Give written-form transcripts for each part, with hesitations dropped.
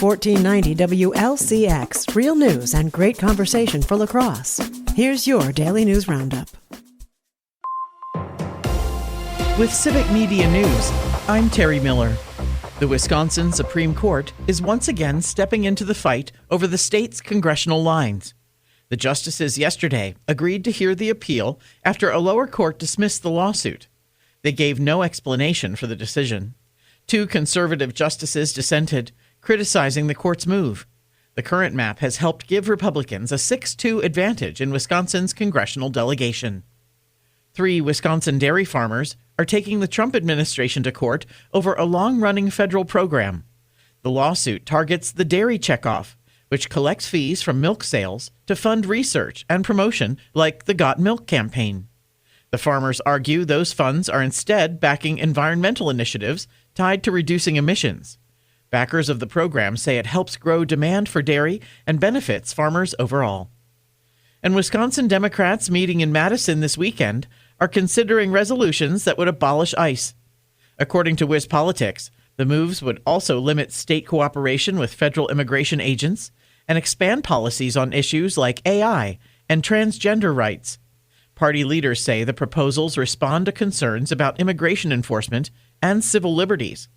1490 WLCX, real news and great conversation for La Crosse. Here's your Daily News Roundup. With Civic Media News, I'm Terry Miller. The Wisconsin Supreme Court is once again stepping into the fight over the state's congressional lines. The justices yesterday agreed to hear the appeal after a lower court dismissed the lawsuit. They gave no explanation for the decision. Two conservative justices dissented, criticizing the court's move. The current map has helped give Republicans a 6-2 advantage in Wisconsin's congressional delegation. 3 Wisconsin dairy farmers are taking the Trump administration to court over a long-running federal program. The lawsuit targets the Dairy Checkoff, which collects fees from milk sales to fund research and promotion like the Got Milk campaign. The farmers argue those funds are instead backing environmental initiatives tied to reducing emissions. Backers of the program say it helps grow demand for dairy and benefits farmers overall. And Wisconsin Democrats meeting in Madison this weekend are considering resolutions that would abolish ICE. According to WisPolitics, the moves would also limit state cooperation with federal immigration agents and expand policies on issues like AI and transgender rights. Party leaders say the proposals respond to concerns about immigration enforcement and civil liberties.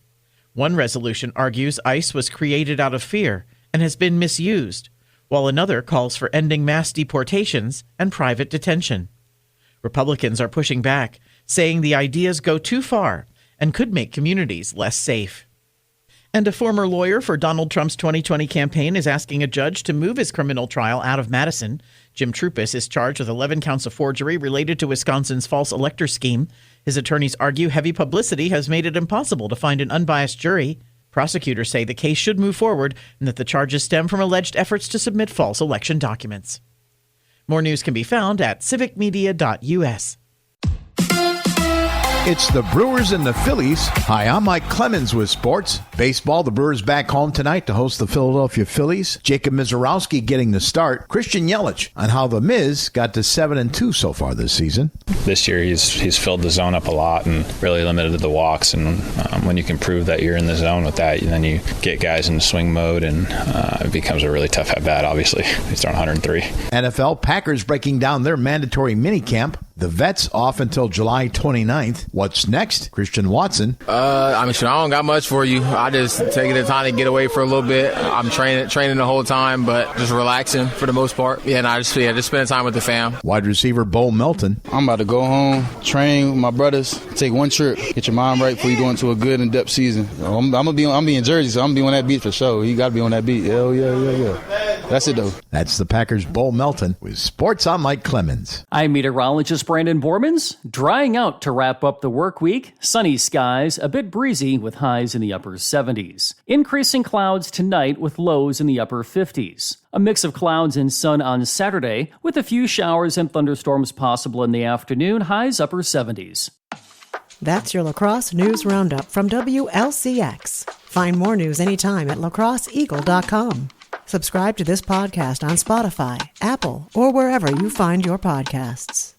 One resolution argues ICE was created out of fear and has been misused, while another calls for ending mass deportations and private detention. Republicans are pushing back, saying the ideas go too far and could make communities less safe. And a former lawyer for Donald Trump's 2020 campaign is asking a judge to move his criminal trial out of Madison. Jim Troupis is charged with 11 counts of forgery related to Wisconsin's false elector scheme. His attorneys argue heavy publicity has made it impossible to find an unbiased jury. Prosecutors say the case should move forward and that the charges stem from alleged efforts to submit false election documents. More news can be found at civicmedia.us. It's the Brewers and the Phillies. Hi, I'm Mike Clemens with sports. Baseball, the Brewers back home tonight to host the Philadelphia Phillies. Jacob Mizorowski getting the start. Christian Yelich on how the Miz got to 7-2 so far this season. This year he's filled the zone up a lot and really limited the walks. And when you can prove that you're in the zone with that, then you get guys in swing mode and it becomes a really tough at-bat, obviously. He's throwing 103. NFL, Packers breaking down their mandatory minicamp. The vets off until July 29th. What's next? Christian Watson. I don't got much for you. I just taking the time to get away for a little bit. I'm training the whole time, but just relaxing for the most part. Yeah, and just spending time with the fam. Wide receiver Bo Melton. I'm about to go home, train with my brothers, take one trip, get your mind right before you go into a good in-depth season. I'm gonna be in Jersey, so I'm gonna be on that beat for sure. You got to be on that beat. Hell yeah. That's it though. That's the Packers' Bo Melton with sports. I'm Mike Clemens. I'm meteorologist Brandon Bormans. Drying out to wrap up the work week. Sunny skies, a bit breezy with highs in the upper 70s. Increasing clouds tonight with lows in the upper 50s. A mix of clouds and sun on Saturday with a few showers and thunderstorms possible in the afternoon. Highs upper 70s. That's your La Crosse News Roundup from WLCX. Find more news anytime at lacrosseeagle.com. Subscribe to this podcast on Spotify, Apple, or wherever you find your podcasts.